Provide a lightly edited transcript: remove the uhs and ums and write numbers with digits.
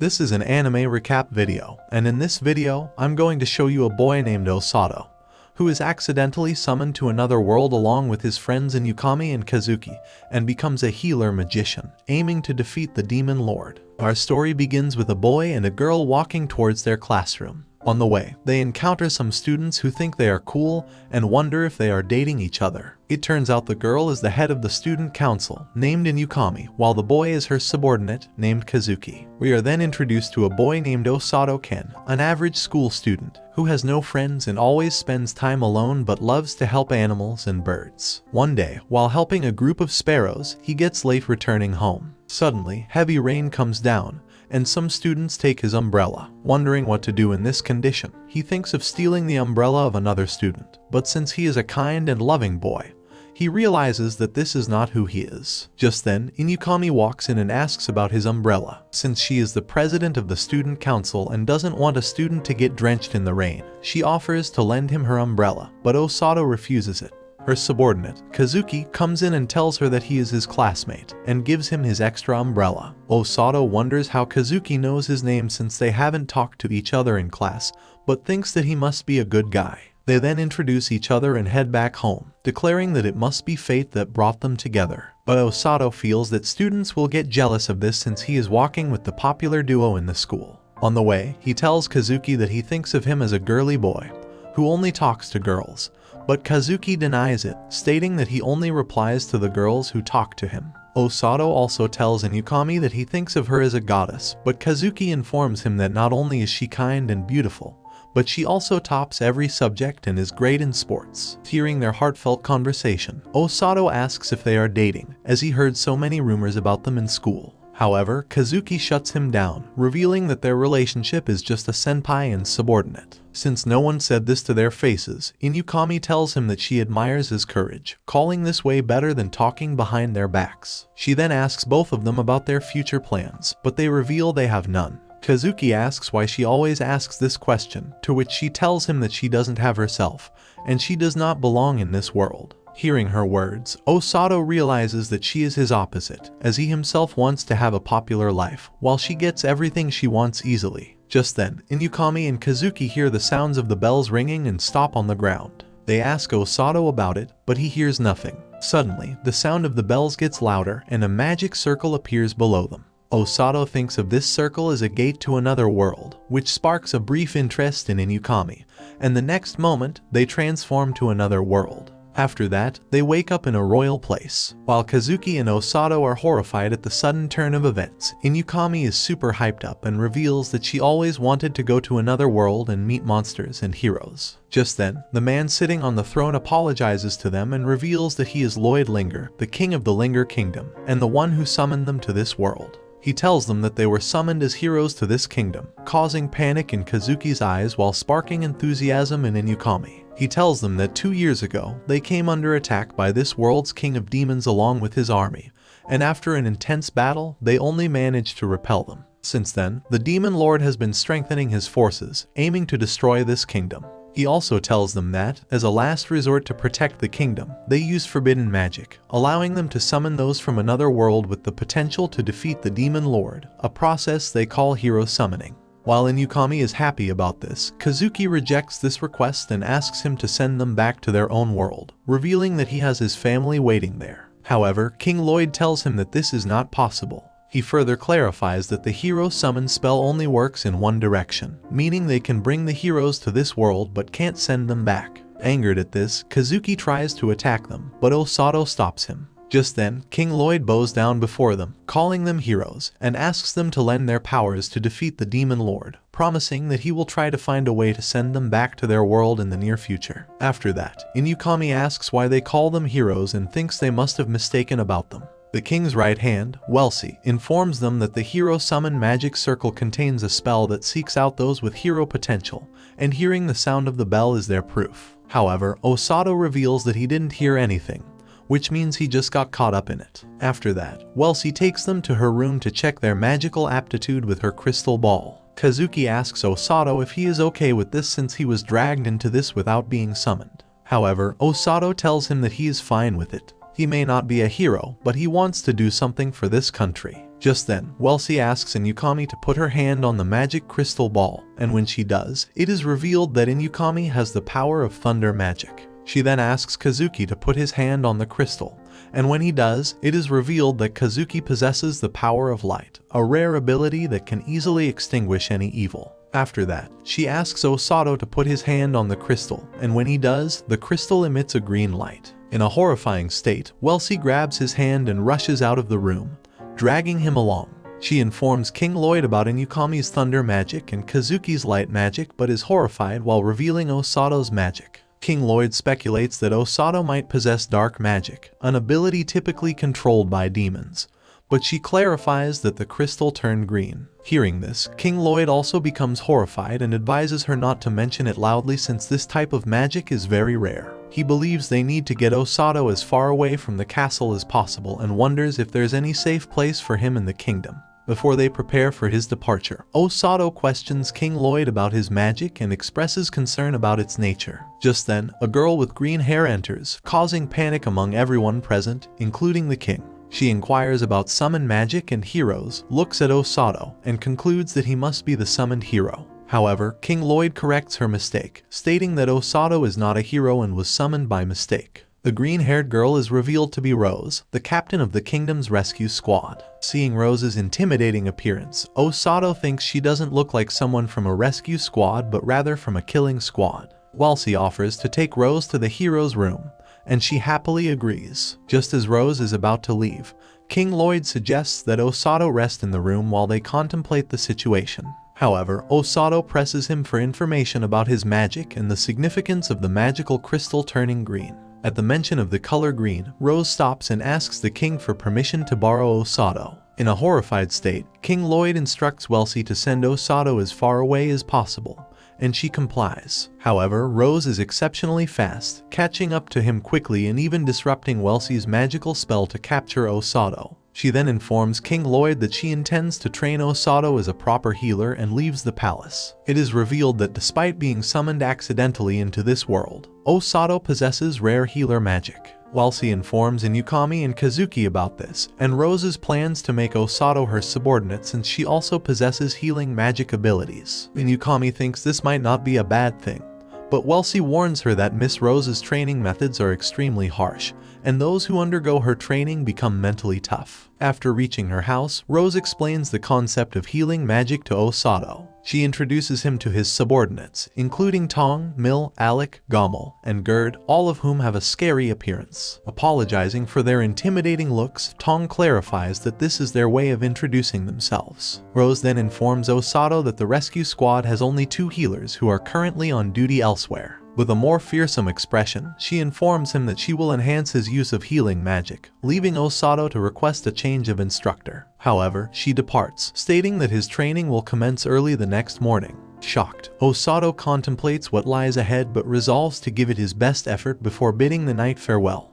This is an anime recap video, and in this video, I'm going to show you a boy named Usato, who is accidentally summoned to another world along with his friends Inukami and Kazuki, and becomes a healer magician, aiming to defeat the demon lord. Our story begins with a boy and a girl walking towards their classroom. On the way, they encounter some students who think they are cool and wonder if they are dating each other. It turns out the girl is the head of the student council, named Inukami, while the boy is her subordinate, named Kazuki. We are then introduced to a boy named Usato Ken, an average school student, who has no friends and always spends time alone but loves to help animals and birds. One day, while helping a group of sparrows, he gets late returning home. Suddenly, heavy rain comes down, and some students take his umbrella. Wondering what to do in this condition, he thinks of stealing the umbrella of another student, but since he is a kind and loving boy, he realizes that this is not who he is. Just then, Inukami walks in and asks about his umbrella. Since she is the president of the student council and doesn't want a student to get drenched in the rain, she offers to lend him her umbrella, but Usato refuses it. Her subordinate, Kazuki, comes in and tells her that he is his classmate, and gives him his extra umbrella. Usato wonders how Kazuki knows his name since they haven't talked to each other in class, but thinks that he must be a good guy. They then introduce each other and head back home, declaring that it must be fate that brought them together. But Usato feels that students will get jealous of this since he is walking with the popular duo in the school. On the way, he tells Kazuki that he thinks of him as a girly boy, who only talks to girls, but Kazuki denies it, stating that he only replies to the girls who talk to him. Usato also tells Inukami that he thinks of her as a goddess, but Kazuki informs him that not only is she kind and beautiful, but she also tops every subject and is great in sports. Hearing their heartfelt conversation, Usato asks if they are dating, as he heard so many rumors about them in school. However, Kazuki shuts him down, revealing that their relationship is just a senpai and subordinate. Since no one said this to their faces, Inukami tells him that she admires his courage, calling this way better than talking behind their backs. She then asks both of them about their future plans, but they reveal they have none. Kazuki asks why she always asks this question, to which she tells him that she doesn't have herself, and she does not belong in this world. Hearing her words, Usato realizes that she is his opposite, as he himself wants to have a popular life, while she gets everything she wants easily. Just then, Inukami and Kazuki hear the sounds of the bells ringing and stop on the ground. They ask Usato about it, but he hears nothing. Suddenly, the sound of the bells gets louder and a magic circle appears below them. Usato thinks of this circle as a gate to another world, which sparks a brief interest in Inukami, and the next moment, they transform to another world. After that, they wake up in a royal place. While Kazuki and Usato are horrified at the sudden turn of events, Inukami is super hyped up and reveals that she always wanted to go to another world and meet monsters and heroes. Just then, the man sitting on the throne apologizes to them and reveals that he is Lloyd Linger, the king of the Linger Kingdom, and the one who summoned them to this world. He tells them that they were summoned as heroes to this kingdom, causing panic in Kazuki's eyes while sparking enthusiasm in Inukami. He tells them that 2 years ago, they came under attack by this world's king of demons along with his army, and after an intense battle, they only managed to repel them. Since then, the demon lord has been strengthening his forces, aiming to destroy this kingdom. He also tells them that, as a last resort to protect the kingdom, they use forbidden magic, allowing them to summon those from another world with the potential to defeat the demon lord, a process they call hero summoning. While Inukami is happy about this, Kazuki rejects this request and asks him to send them back to their own world, revealing that he has his family waiting there. However, King Lloyd tells him that this is not possible. He further clarifies that the hero summon spell only works in one direction, meaning they can bring the heroes to this world but can't send them back. Angered at this, Kazuki tries to attack them, but Usato stops him. Just then, King Lloyd bows down before them, calling them heroes, and asks them to lend their powers to defeat the demon lord, promising that he will try to find a way to send them back to their world in the near future. After that, Inukami asks why they call them heroes and thinks they must have mistaken about them. The king's right hand, Welsi, informs them that the hero summon magic circle contains a spell that seeks out those with hero potential, and hearing the sound of the bell is their proof. However, Usato reveals that he didn't hear anything, which means he just got caught up in it. After that, Welsi takes them to her room to check their magical aptitude with her crystal ball. Kazuki asks Usato if he is okay with this since he was dragged into this without being summoned. However, Usato tells him that he is fine with it. He may not be a hero, but he wants to do something for this country. Just then, Welsie asks Inukami to put her hand on the magic crystal ball, and when she does, it is revealed that Inukami has the power of thunder magic. She then asks Kazuki to put his hand on the crystal, and when he does, it is revealed that Kazuki possesses the power of light, a rare ability that can easily extinguish any evil. After that, she asks Usato to put his hand on the crystal, and when he does, the crystal emits a green light. In a horrifying state, Welsie grabs his hand and rushes out of the room, dragging him along. She informs King Lloyd about Inukami's thunder magic and Kazuki's light magic, but is horrified while revealing Usato's magic. King Lloyd speculates that Usato might possess dark magic, an ability typically controlled by demons, but she clarifies that the crystal turned green. Hearing this, King Lloyd also becomes horrified and advises her not to mention it loudly since this type of magic is very rare. He believes they need to get Usato as far away from the castle as possible and wonders if there's any safe place for him in the kingdom. Before they prepare for his departure, Usato questions King Lloyd about his magic and expresses concern about its nature. Just then, a girl with green hair enters, causing panic among everyone present, including the king. She inquires about summon magic and heroes, looks at Usato, and concludes that he must be the summoned hero. However, King Lloyd corrects her mistake, stating that Usato is not a hero and was summoned by mistake. The green-haired girl is revealed to be Rose, the captain of the kingdom's rescue squad. Seeing Rose's intimidating appearance, Usato thinks she doesn't look like someone from a rescue squad but rather from a killing squad. Welsie offers to take Rose to the hero's room, and she happily agrees. Just as Rose is about to leave, King Lloyd suggests that Usato rest in the room while they contemplate the situation. However, Usato presses him for information about his magic and the significance of the magical crystal turning green. At the mention of the color green, Rose stops and asks the king for permission to borrow Usato. In a horrified state, King Lloyd instructs Welsie to send Usato as far away as possible, and she complies. However, Rose is exceptionally fast, catching up to him quickly and even disrupting Welsie's magical spell to capture Usato. She then informs King Lloyd that she intends to train Usato as a proper healer and leaves the palace. It is revealed that despite being summoned accidentally into this world, Usato possesses rare healer magic. Welsie informs Inukami and Kazuki about this, and Rose's plans to make Usato her subordinate since she also possesses healing magic abilities. Inukami thinks this might not be a bad thing, but Welsie warns her that Miss Rose's training methods are extremely harsh, and those who undergo her training become mentally tough. After reaching her house, Rose explains the concept of healing magic to Usato. She introduces him to his subordinates, including Tong, Mil, Alec, Gommel, and Gerd, all of whom have a scary appearance. Apologizing for their intimidating looks, Tong clarifies that this is their way of introducing themselves. Rose then informs Usato that the rescue squad has only 2 healers who are currently on duty elsewhere. With a more fearsome expression, she informs him that she will enhance his use of healing magic, leaving Usato to request a change of instructor. However, she departs, stating that his training will commence early the next morning. Shocked, Usato contemplates what lies ahead but resolves to give it his best effort before bidding the night farewell.